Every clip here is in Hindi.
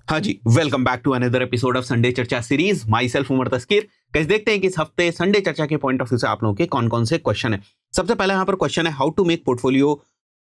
हाँ जी, welcome back to another episode of Sunday Charcha series. Myself Umar Taskeer. Guys देखते हैं कि इस हफ्ते संडे चर्चा के पॉइंट ऑफ व्यू से आप लोगों के कौन कौन से क्वेश्चन है। सबसे पहला यहाँ पर क्वेश्चन है, how to make portfolio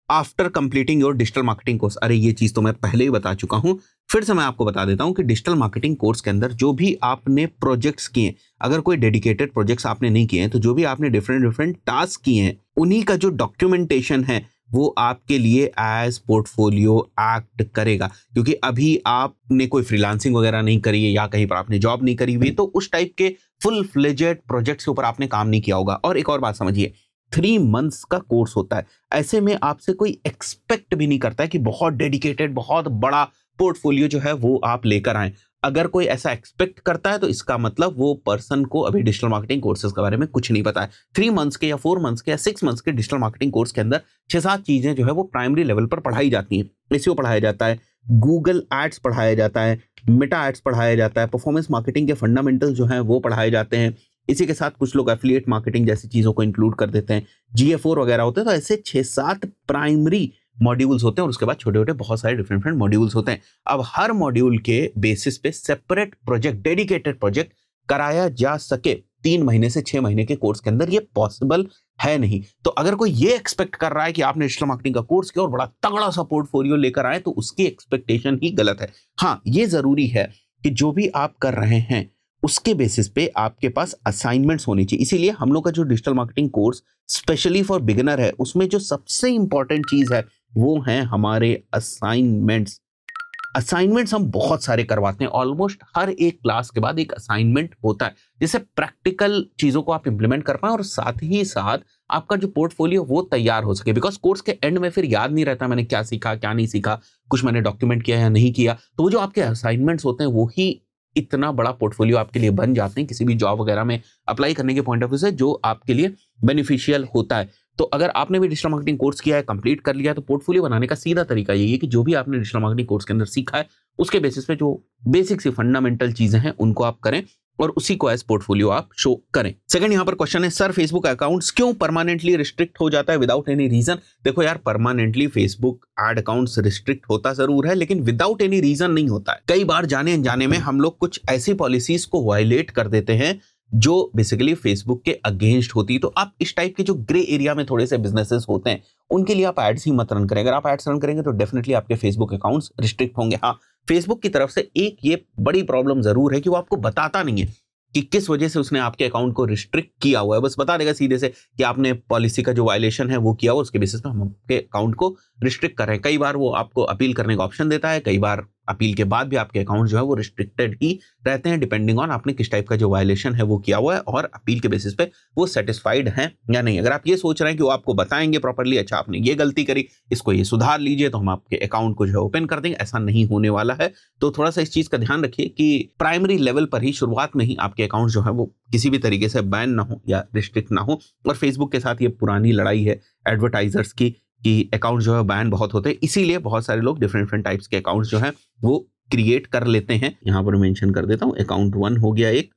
after completing your digital marketing course. अरे ये चीज तो मैं पहले ही बता चुका हूँ, फिर से मैं आपको बता देता हूँ कि डिजिटल मार्केटिंग कोर्स के अंदर जो भी आपने प्रोजेक्ट्स किए, अगर कोई डेडिकेटेड प्रोजेक्ट्स आपने नहीं किए हैं, तो जो भी आपने डिफरेंट टास्क किए हैं, उन्हीं का जो डॉक्यूमेंटेशन है वो आपके लिए एज पोर्टफोलियो एक्ट करेगा। क्योंकि अभी आपने कोई फ्रीलांसिंग वगैरह नहीं करी है या कहीं पर आपने जॉब नहीं करी हुई, तो उस टाइप के फुल फ्लेजेड प्रोजेक्ट्स के ऊपर आपने काम नहीं किया होगा। और एक और बात समझिए, 3 मंथ्स का कोर्स होता है। ऐसे में आपसे कोई एक्सपेक्ट भी नहीं करता है कि बहुत डेडिकेटेड, बहुत बड़ा पोर्टफोलियो जो है वो आप लेकर आए। अगर कोई ऐसा एक्सपेक्ट करता है तो इसका मतलब वो पर्सन को अभी डिजिटल मार्केटिंग कोर्सेज के बारे में कुछ नहीं पता है। 3 मंथ्स के या 4 मंथ्स के या 6 मंथ्स के डिजिटल मार्केटिंग कोर्स के अंदर 6-7 चीजें जो है वो प्राइमरी लेवल पर पढ़ाई जाती हैं। एसईओ पढ़ाया जाता है, गूगल एड्स पढ़ाया जाता है, मेटा एड्स पढ़ाया जाता है, परफॉर्मेंस मार्केटिंग के फंडामेंटल जो है वो पढ़ाए जाते हैं। इसी के साथ कुछ लोग एफिलिएट मार्केटिंग जैसी चीजों को इंक्लूड कर देते हैं, GA4 वगैरह होते हैं। तो ऐसे 6-7 प्राइमरी मॉड्यूल्स होते हैं और उसके बाद छोटे छोटे बहुत सारे डिफरेंट मॉड्यूल्स होते हैं। अब हर मॉड्यूल के बेसिस पे सेपरेट प्रोजेक्ट, डेडिकेटेड प्रोजेक्ट कराया जा सके 3 महीने से 6 महीने के कोर्स के अंदर, ये पॉसिबल है नहीं। तो अगर कोई ये एक्सपेक्ट कर रहा है कि आपने डिजिटल मार्केटिंग का कोर्स किया और बड़ा तगड़ा सा पोर्टफोलियो लेकर आए, तो उसकी एक्सपेक्टेशन ही गलत है। हाँ, ये जरूरी है कि जो भी आप कर रहे हैं उसके बेसिस पे आपके पास असाइनमेंट्स होनी चाहिए। इसीलिए हम लोग का जो digital marketing course specially for beginner है, उसमें जो सबसे इंपॉर्टेंट चीज है वो हैं हमारे असाइनमेंट्स। असाइनमेंट्स हम बहुत सारे करवाते हैं, ऑलमोस्ट हर एक क्लास के बाद एक असाइनमेंट होता है, जिससे प्रैक्टिकल चीजों को आप इंप्लीमेंट कर पाए और साथ ही साथ आपका जो पोर्टफोलियो वो तैयार हो सके। बिकॉज कोर्स के एंड में फिर याद नहीं रहता मैंने क्या सीखा क्या नहीं सीखा, कुछ मैंने डॉक्यूमेंट किया या नहीं किया। तो वो जो आपके असाइनमेंट्स होते हैं वो ही इतना बड़ा पोर्टफोलियो आपके लिए बन जाते हैं किसी भी जॉब वगैरह में अप्लाई करने के पॉइंट ऑफ व्यू से, जो आपके लिए बेनिफिशियल होता है। तो अगर आपने भी डिजिटल मार्केटिंग कोर्स किया है, कंप्लीट कर लिया है, तो पोर्टफोलियो बनाने का सीधा तरीका यही है कि जो भी आपने डिजिटल मार्केटिंग कोर्स के अंदर सीखा है उसके बेसिस पे जो बेसिक सी फंडामेंटल चीजें हैं उनको आप करें और उसी को एज पोर्टफोलियो आप शो करें। सेकंड यहाँ पर क्वेश्चन है, सर फेसबुक अकाउंट्स क्यों परमानेंटली रिस्ट्रिक्ट हो जाता है विदाउट एनी रीजन। देखो यार, permanently Facebook ad accounts restrict होता जरूर है, लेकिन विदाउट एनी रीजन नहीं होता है। कई बार जाने अनजाने में हम लोग कुछ ऐसी पॉलिसीज को वायलेट कर देते हैं जो बेसिकली फेसबुक के अगेंस्ट होती है। तो आप इस टाइप के जो ग्रे एरिया में थोड़े से बिजनेसेस होते हैं उनके लिए आप एड्स ही मत रन करें। अगर आप एड्स रन करेंगे तो डेफिनेटली आपके फेसबुक अकाउंट्स रिस्ट्रिक्ट होंगे। हाँ, फेसबुक की तरफ से एक ये बड़ी प्रॉब्लम जरूर है कि वो आपको बताता नहीं है कि किस वजह से उसने आपके अकाउंट को रिस्ट्रिक्ट किया हुआ है। बस बता देगा सीधे से कि आपने पॉलिसी का जो वायलेशन है वो किया हुआ, उसके बेसिस पे हम आपके अकाउंट को रिस्ट्रिक्ट कर रहे हैं। कई बार वो आपको अपील करने का ऑप्शन देता है, कई बार अपील के बाद भी आपके अकाउंट जो है वो रिस्ट्रिक्टेड ही रहते हैं, डिपेंडिंग ऑन आपने किस टाइप का जो वायलेशन है वो किया हुआ है और अपील के बेसिस पे वो सेटिस्फाइड हैं या नहीं। अगर आप ये सोच रहे हैं कि वो आपको बताएंगे प्रॉपर्ली, अच्छा आपने ये गलती करी, इसको ये सुधार लीजिए तो हम आपके अकाउंट को जो है ओपन कर देंगे, ऐसा नहीं होने वाला है। तो थोड़ा सा इस चीज का ध्यान रखिए कि प्राइमरी लेवल पर ही, शुरुआत में ही आपके अकाउंट जो है वो किसी भी तरीके से बैन ना हो या रिस्ट्रिक्ट ना हो। और फेसबुक के साथ ये पुरानी लड़ाई है एडवर्टाइजर्स की कि अकाउंट जो है बैन बहुत होते हैं, इसीलिए बहुत सारे लोग डिफरेंट टाइप्स के अकाउंट्स जो है वो क्रिएट कर लेते हैं। यहां पर मेंशन कर देता हूं, अकाउंट 1 हो गया एक,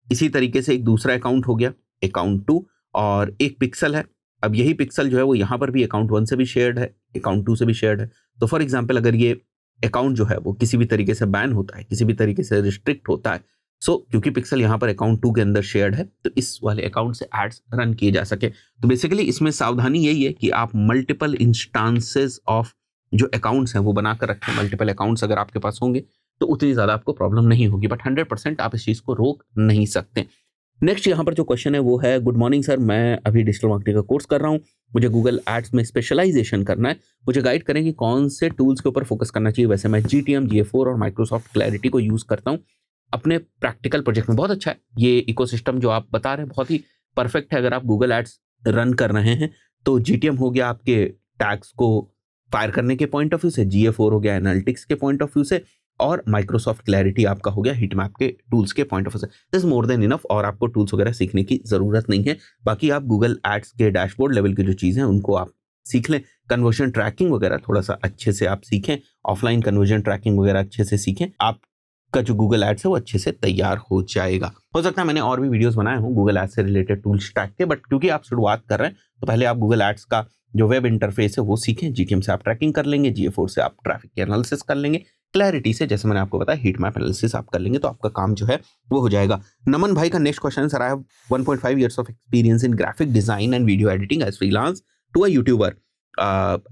इसी तरीके से एक दूसरा अकाउंट हो गया अकाउंट 2, और एक पिक्सल है। अब यही पिक्सल जो है वो यहां पर भी अकाउंट 1 से भी शेयर्ड है, अकाउंट 2 से भी शेयर्ड है। तो फॉर एग्जाम्पल अगर ये अकाउंट जो है वो किसी भी तरीके से बैन होता है, किसी भी तरीके से रिस्ट्रिक्ट होता है, क्योंकि पिक्सल यहाँ पर अकाउंट 2 के अंदर शेयर्ड है, तो इस वाले अकाउंट से एड्स रन किए जा सके। तो बेसिकली इसमें सावधानी यही है कि आप मल्टीपल इंस्टांसेस ऑफ जो अकाउंट्स हैं वो बनाकर रखें। मल्टीपल अकाउंट्स अगर आपके पास होंगे तो उतनी ज्यादा आपको प्रॉब्लम नहीं होगी, बट 100% आप इस चीज को रोक नहीं सकते। नेक्स्ट यहाँ पर जो क्वेश्चन है वो है, गुड मॉर्निंग सर, मैं अभी डिजिटल मार्केटिंग का कोर्स कर रहा हूँ, मुझे गूगल एड्स में स्पेशलाइजेशन करना है, मुझे गाइड करें कि कौन से टूल्स के ऊपर फोकस करना चाहिए। वैसे मैं GTM, GA4 और माइक्रोसॉफ्ट क्लैरिटी को यूज करता हूँ अपने प्रैक्टिकल प्रोजेक्ट में। बहुत अच्छा है ये इकोसिस्टम जो आप बता रहे हैं, बहुत ही परफेक्ट है। अगर आप गूगल एड्स रन कर रहे हैं तो GTM हो गया आपके टैग्स को फायर करने के पॉइंट ऑफ व्यू से, GA4 हो गया एनालिटिक्स के पॉइंट ऑफ व्यू से, और माइक्रोसॉफ्ट क्लैरिटी आपका हो गया हिटमैप के टूल्स के पॉइंट ऑफ व्यू से। दिस मोर देन इनफ, और आपको टूल्स वगैरह सीखने की जरूरत नहीं है। बाकी आप गूगल एड्स के डैशबोर्ड लेवल की जो चीजें हैं उनको आप सीख लें। कन्वर्जन ट्रैकिंग वगैरह थोड़ा सा अच्छे से आप सीखें, ऑफलाइन कन्वर्जन ट्रैकिंग वगैरह अच्छे से सीखें, आप का जो गूगल एड्स है वो अच्छे से तैयार हो जाएगा। हो सकता है मैंने और भी वीडियोस बनाए हों गूगल एड्स से रिलेटेड टूल स्टैक के, बट क्योंकि आप शुरुआत कर रहे हैं तो पहले आप गूगल एड्स का जो वेब इंटरफेस है वो सीखें। GTM से आप ट्रैकिंग कर लेंगे, GA4 से आप ट्रैफिक के एनालिसिस कर लेंगे, क्लैरिटी से, जैसे मैंने आपको बताया हीट मैप एनालिसिस आप कर लेंगे तो आपका काम जो है वो हो जाएगा। नमन भाई का next question, sir I have 1.5 years of experience in graphic design and video editing as freelance to a YouTuber,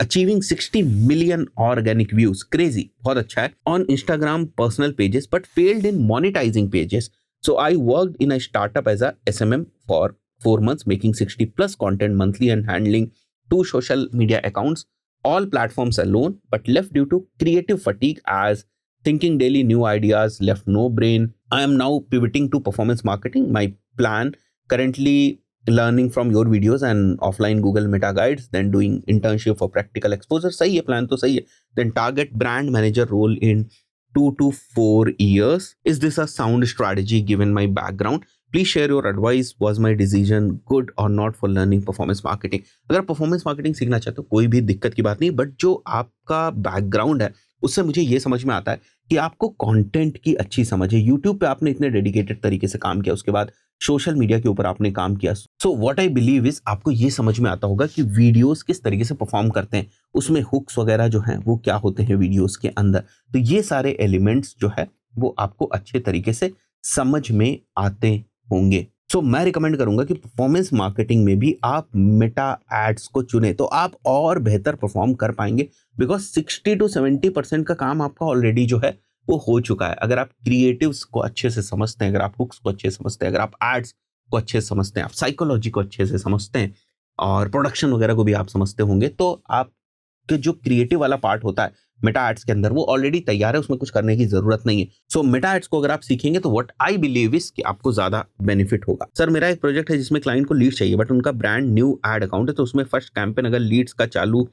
achieving 60 million organic views, crazy, बहुत अच्छा है, on Instagram personal pages but failed in monetising pages, so I worked in a startup as a SMM फॉर 4 months making 60+ content monthly and handling 2 social media accounts, all platforms alone, but left due to creative fatigue as thinking daily new ideas left no brain. I am now pivoting to performance marketing. My plan currently learning from your videos and offline Google Meta guides, then doing internship for practical exposure. सही है, plan तो सही है. Then target brand manager role in 2 to 4 years. Is this a sound strategy given my background? Please share your advice. Was my decision good or not for learning performance marketing? अगर परफॉर्मेंस मार्केटिंग सीखना चाहते हो कोई भी दिक्कत की बात नहीं, बट जो आपका बैकग्राउंड है उससे मुझे ये समझ में आता है कि आपको कंटेंट की अच्छी समझ है। यूट्यूब पे आपने इतने डेडिकेटेड तरीके से काम किया, उसके बाद सोशल मीडिया के ऊपर आपने काम किया, so what I believe is आपको ये समझ में आता होगा कि वीडियोस किस तरीके से परफॉर्म करते हैं, उसमें हुक्स वगैरह जो हैं वो क्या होते हैं वीडियोस के अंदर। तो ये सारे एलिमेंट्स जो है वो आपको अच्छे तरीके से समझ में आते होंगे। सो मैं रिकमेंड करूंगा कि परफॉर्मेंस मार्केटिंग में भी आप मेटा एड्स को चुने तो आप और बेहतर परफॉर्म कर पाएंगे, बिकॉज 60 to 70% का काम आपका ऑलरेडी जो है वो हो चुका है। अगर आप क्रिएटिव्स को अच्छे से समझते हैं, अगर आप हुक्स को अच्छे से समझते हैं, अगर आप एड्स को अच्छे से समझते हैं, आप साइकोलॉजी को अच्छे से समझते हैं और प्रोडक्शन वगैरह को भी आप समझते होंगे, तो आपके जो क्रिएटिव वाला पार्ट होता है मेटा एड्स के अंदर वो ऑलरेडी तैयार है, उसमें कुछ करने की जरूरत नहीं है। सो मेटा एड्स को अगर आप सीखेंगे तो व्हाट आई बिलीव इज कि आपको ज्यादा बेनिफिट होगा। सर मेरा एक प्रोजेक्ट है जिसमें क्लाइंट को लीड चाहिए बट उनका ब्रांड न्यू एड अकाउंट है, तो उसमें फर्स्ट कैंपेन अगर लीड्स का चालू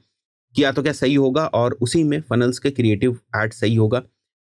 किया तो क्या सही होगा और उसी में फनल्स के क्रिएटिव एड सही होगा?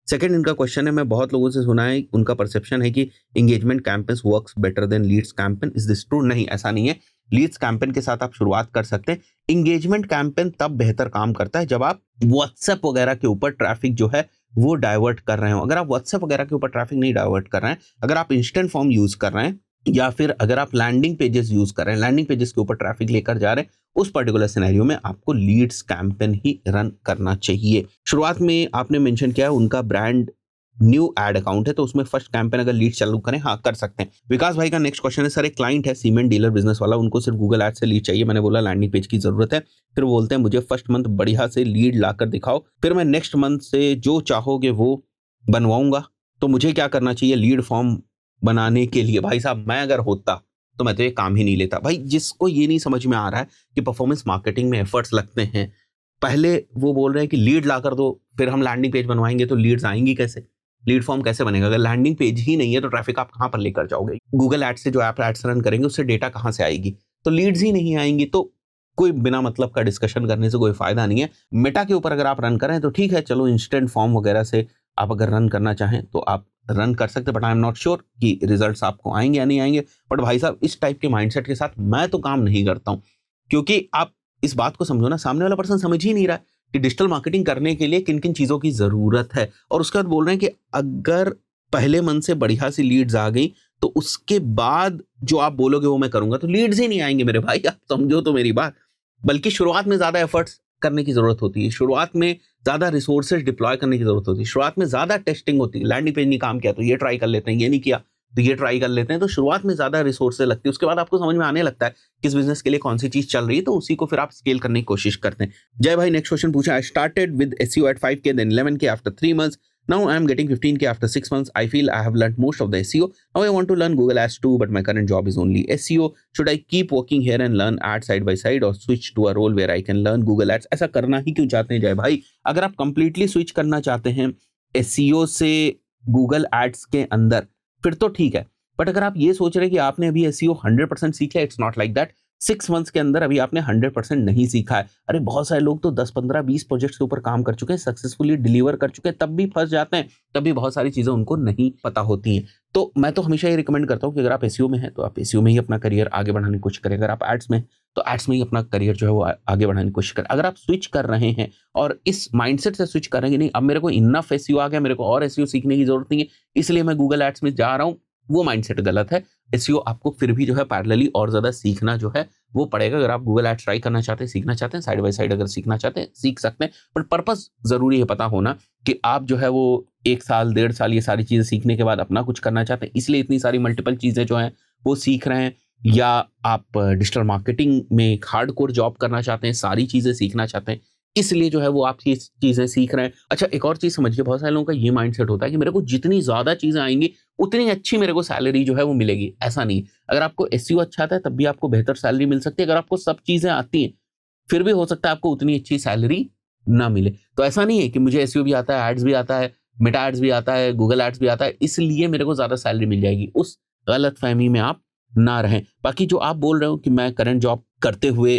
सेकंड इनका क्वेश्चन है, मैं बहुत लोगों से सुना है उनका परसेप्शन है कि engagement campaigns works better than leads campaign, is this true? नहीं, ऐसा नहीं है। लीड्स कैंपेन के साथ आप शुरुआत कर सकते हैं। एंगेजमेंट कैंपेन तब बेहतर काम करता है जब आप व्हाट्सएप वगैरह के ऊपर ट्रैफिक जो है वो डाइवर्ट कर रहे हो। अगर आप व्हाट्सएप वगैरह के ऊपर ट्रैफिक नहीं डाइवर्ट कर रहे हैं, अगर आप इंस्टेंट फॉर्म यूज कर रहे हैं या फिर अगर आप लैंडिंग पेजेस यूज कर रहे हैं, लैंडिंग पेजेस के ऊपर ट्रैफिक लेकर जा रहे हैं, उस पर्टिकुलर सिनेरियो में आपको लीड्स कैंपेन ही रन करना चाहिए। शुरुआत में आपने मेंशन किया है उनका ब्रांड न्यू एड अकाउंट है, तो उसमें फर्स्ट कैंपेन अगर लीड चालू करें, हाँ कर सकते हैं। विकास भाई का नेक्स्ट क्वेश्चन है, सर एक क्लाइंट है सीमेंट डीलर बिजनेस वाला, उनको सिर्फ गूगल एड से लीड चाहिए, मैंने बोला लैंडिंग पेज की जरूरत है, फिर वो बोलते हैं मुझे फर्स्ट मंथ बढ़िया से लीड लाकर दिखाओ, फिर मैं नेक्स्ट मंथ से जो चाहोगे वो बनवाऊंगा, तो मुझे क्या करना चाहिए लीड फॉर्म बनाने के लिए? भाई साहब मैं अगर होता तो मैं तो ये काम ही नहीं लेता। भाई जिसको ये नहीं समझ में आ रहा है कि परफॉर्मेंस मार्केटिंग में एफर्ट्स लगते हैं, पहले वो बोल रहे हैं कि लीड लाकर दो फिर हम लैंडिंग पेज बनवाएंगे, तो लीड्स आएंगी कैसे? लीड फॉर्म कैसे बनेगा? अगर लैंडिंग पेज ही नहीं है तो ट्रैफिक आप कहां पर लेकर जाओगे? गूगल एड्स से जो आप एड्स रन करेंगे उससे डेटा कहां से आएगी? तो लीड्स ही नहीं आएंगी, तो कोई बिना मतलब का डिस्कशन करने से कोई फायदा नहीं है। मेटा के ऊपर अगर आप रन करें तो ठीक है, चलो इंस्टेंट फॉर्म वगैरह से आप अगर रन करना चाहें तो आप रन कर सकते, but I am not sure कि रिजल्ट्स आपको आएंगे या नहीं आएंगे। बट भाई साहब इस टाइप के माइंडसेट के साथ मैं तो काम नहीं करता हूं, क्योंकि आप इस बात को समझो ना, सामने वाला पर्सन समझ ही नहीं रहा है कि डिजिटल मार्केटिंग करने के लिए किन किन चीजों की जरूरत है, और उसके बाद बोल रहे हैं कि अगर पहले मन से बढ़िया सी लीड्स आ गई तो उसके बाद जो आप बोलोगे वो मैं करूंगा, तो लीड्स ही नहीं आएंगे मेरे भाई, आप समझो तो मेरी बात। बल्कि शुरुआत में ज्यादा एफर्ट्स करने की जरूरत होती है, शुरुआत में ज्यादा रिसोर्सेज डिप्लॉय करने की जरूरत होती है, शुरुआत में ज्यादा टेस्टिंग होती है। लैंडिंग पेज नहीं काम किया तो ये ट्राई कर लेते हैं, ये नहीं किया तो ये ट्राई कर लेते हैं, तो शुरुआत में ज्यादा रिसोर्सेज लगती है, उसके बाद आपको समझ में आने लगता है किस बिजनेस के लिए कौन सी चीज चल रही है, तो उसी को फिर आप स्केल करने की कोशिश करते हैं। जय भाई नेक्स्ट क्वेश्चन पूछा, I started with SEO at 5K then 11K after 3 months, now I am getting 15K after 6 months, I feel I have learned most of the SEO, now I want to learn Google Ads too, but my current job is only SEO, should I keep working here and learn ads side by side or switch to a role where I can learn Google Ads? ऐसा करना ही क्यों चाहते हैं जय भाई? अगर आप कंप्लीटली स्विच करना चाहते हैं SEO से Google Ads के अंदर फिर तो ठीक है, बट अगर आप ये सोच रहे हैं कि आपने अभी SEO 100% सीख लिया, it's not like that. 6 months के अंदर अभी आपने 100% नहीं सीखा है। अरे बहुत सारे लोग तो 10, 15, 20 प्रोजेक्ट्स के ऊपर काम कर चुके हैं, सक्सेसफुली डिलीवर कर चुके हैं, तब भी फंस जाते हैं, तब भी बहुत सारी चीजें उनको नहीं पता होती हैं। तो मैं तो हमेशा ये रिकमेंड करता हूँ कि अगर आप SEO में हैं तो आप SEO में ही अपना करियर आगे बढ़ाने की कोशिश करें, अगर आप एड्स में हैं तो एड्स में ही अपना करियर जो है वो आगे बढ़ाने की कोशिश करें। अगर आप स्विच कर रहे हैं और इस माइंडसेट से स्विच कर रहे हैं कि नहीं अब मेरे को इनफ SEO आ गया, मेरे को और SEO सीखने की जरूरत नहीं है, इसलिए मैं गूगल एड्स में जा रहा हूँ, वो माइंडसेट गलत है। एसईओ आपको फिर भी जो है पैरेलली और ज्यादा सीखना जो है वो पड़ेगा। अगर आप गूगल एड्स ट्राई करना चाहते हैं, सीखना चाहते हैं, साइड बाय साइड अगर सीखना चाहते हैं सीख सकते हैं, बट पर्पस जरूरी है पता होना कि आप जो है वो 1 साल 1.5 साल ये सारी चीजें सीखने के बाद अपना कुछ करना चाहते हैं, इसलिए इतनी सारी मल्टीपल चीजें जो हैं वो सीख रहे हैं, या आप डिजिटल मार्केटिंग में हार्डकोर जॉब करना चाहते हैं, सारी चीजें सीखना चाहते हैं, इसलिए जो है वो आप ये चीजें सीख रहे हैं। अच्छा, एक और चीज समझिए, बहुत सारे लोगों का ये माइंडसेट होता है कि मेरे को जितनी ज्यादा चीजें आएंगी उतनी अच्छी मेरे को सैलरी जो है वो मिलेगी। ऐसा नहीं, अगर आपको एसईओ अच्छा आता है तब भी आपको बेहतर सैलरी मिल सकती है। अगर आपको सब चीजें आती हैं फिर भी हो सकता है आपको उतनी अच्छी सैलरी ना मिले। तो ऐसा नहीं है कि मुझे एसईओ भी आता है, एड्स भी आता है, मेटा एड्स भी आता है, गूगल एड्स भी आता है, इसलिए मेरे को ज्यादा सैलरी मिल जाएगी। उस गलत फहमी में आप ना रहें। बाकी जो आप बोल रहे हो कि मैं करंट जॉब करते हुए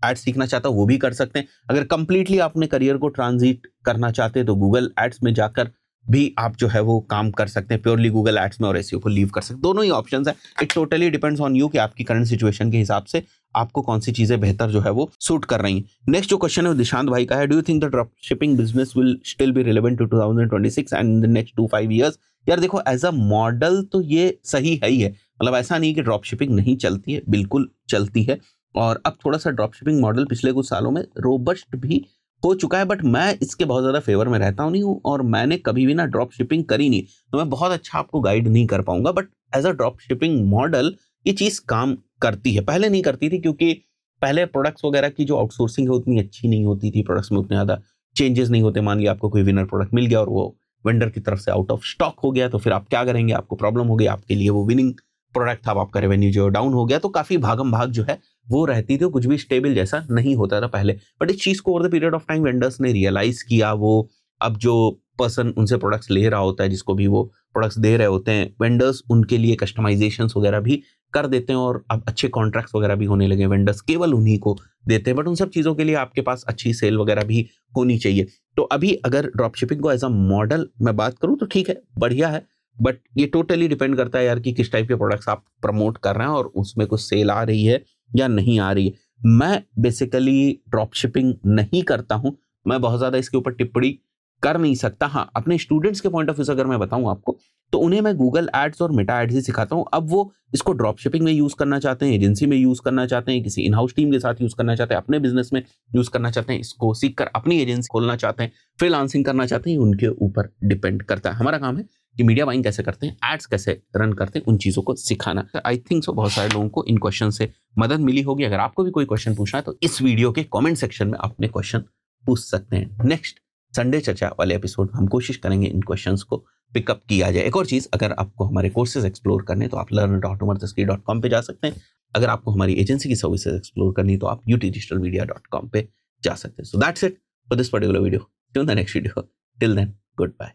एड्स सीखना चाहता हूं, वो भी कर सकते हैं। अगर कंप्लीटली आप अपने करियर को ट्रांजिट करना चाहते हैं तो गूगल एड्स में जाकर भी आप जो है वो काम कर सकते हैं, प्योरली गूगल एड्स में, और एसईओ को लीव कर सकते हैं। दोनों ही ऑप्शंस है। It totally depends on you कि आपकी करंट सिचुएशन के हिसाब से आपको कौन सी चीजें बेहतर जो है वो सूट कर रही हैं। नेक्स्ट जो क्वेश्चन है वो दिशांत भाई का है, do you think the drop shipping business will still be relevant to 2026 and the next 2-5 years? यार देखो, एज अ मॉडल तो ये सही है ही है, मतलब ऐसा नहीं कि ड्रॉप शिपिंग नहीं चलती है, बिल्कुल चलती है। और अब थोड़ा सा ड्रॉप शिपिंग मॉडल पिछले कुछ सालों में रोबस्ट भी हो चुका है, बट मैं इसके बहुत ज्यादा फेवर में रहता नहीं हूँ, और मैंने कभी भी ना ड्रॉप शिपिंग करी नहीं, तो मैं बहुत अच्छा आपको गाइड नहीं कर पाऊंगा। But as a drop shipping model ये चीज काम करती है। पहले नहीं करती थी, क्योंकि पहले प्रोडक्ट्स वगैरह की जो आउटसोर्सिंग है उतनी अच्छी नहीं होती थी, प्रोडक्ट्स में उतने ज्यादा चेंजेस नहीं होते। मान लिया आपको कोई विनर प्रोडक्ट मिल गया और वो वेंडर की तरफ से आउट ऑफ स्टॉक हो गया, तो फिर आप क्या करेंगे? आपको प्रॉब्लम हो गई, आपके लिए वो विनिंग प्रोडक्ट था, आपका रेवेन्यू जो डाउन हो गया, तो काफी भागम भाग जो है वो रहती थी, कुछ भी स्टेबल जैसा नहीं होता था पहले। बट इस चीज को over the period of time vendors ने रियलाइज किया। वो अब जो पर्सन उनसे प्रोडक्ट्स ले रहा होता है, जिसको भी वो प्रोडक्ट्स दे रहे होते हैं, वेंडर्स उनके लिए कस्टमाइजेशंस वगैरह भी कर देते हैं, और अब अच्छे कॉन्ट्रैक्ट्स वगैरह भी होने लगे। वेंडर्स केवल उन्हीं को देते हैं, बट उन सब चीजों के लिए आपके पास अच्छी सेल वगैरह भी होनी चाहिए। तो अभी अगर ड्रॉप शिपिंग को एज अ मॉडल मैं बात करूं तो ठीक है, बढ़िया है, बट ये टोटली डिपेंड करता है यार कि किस टाइप के प्रोडक्ट्स आप प्रमोट कर रहे हैं और उसमें कुछ सेल आ रही है या नहीं आ रही है। मैं बेसिकली ड्रॉप शिपिंग नहीं करता हूं, मैं बहुत ज्यादा इसके ऊपर टिप्पणी कर नहीं सकता। हाँ, अपने स्टूडेंट्स के पॉइंट ऑफ व्यू से अगर मैं बताऊं आपको, तो उन्हें मैं गूगल एड्स और मेटा एड्स ही सिखाता हूं। अब वो इसको ड्रॉप शिपिंग में यूज करना चाहते हैं, एजेंसी में यूज करना चाहते हैं, किसी इन हाउस टीम के साथ यूज करना चाहते हैं, अपने बिजनेस में यूज करना चाहते हैं, इसको सीख कर अपनी एजेंसी खोलना चाहते हैं, फ्रीलांसिंग करना चाहते हैं, उनके ऊपर डिपेंड करता है। हमारा काम है कि मीडिया बाइंग कैसे करते हैं, एड्स कैसे रन करते हैं, उन चीजों को सिखाना। आई थिंक सो बहुत सारे लोगों को इन क्वेश्चन से मदद मिली होगी। अगर आपको भी कोई क्वेश्चन पूछना है तो इस वीडियो के कमेंट सेक्शन में अपने क्वेश्चन पूछ सकते हैं। नेक्स्ट संडे चर्चा वाले एपिसोड हम कोशिश करेंगे इन क्वेश्चंस को पिकअप किया जाए। एक और चीज, अगर आपको हमारे कोर्सेज एक्सप्लोर करने तो आप learn.umartasky.com पे जा सकते हैं। अगर आपको हमारी एजेंसी की सर्विसेज एक्सप्लोर करनी तो आप utdigitalmedia.com पे जा सकते हैं। So that's it for this particular video. Till the next video, till then good bye.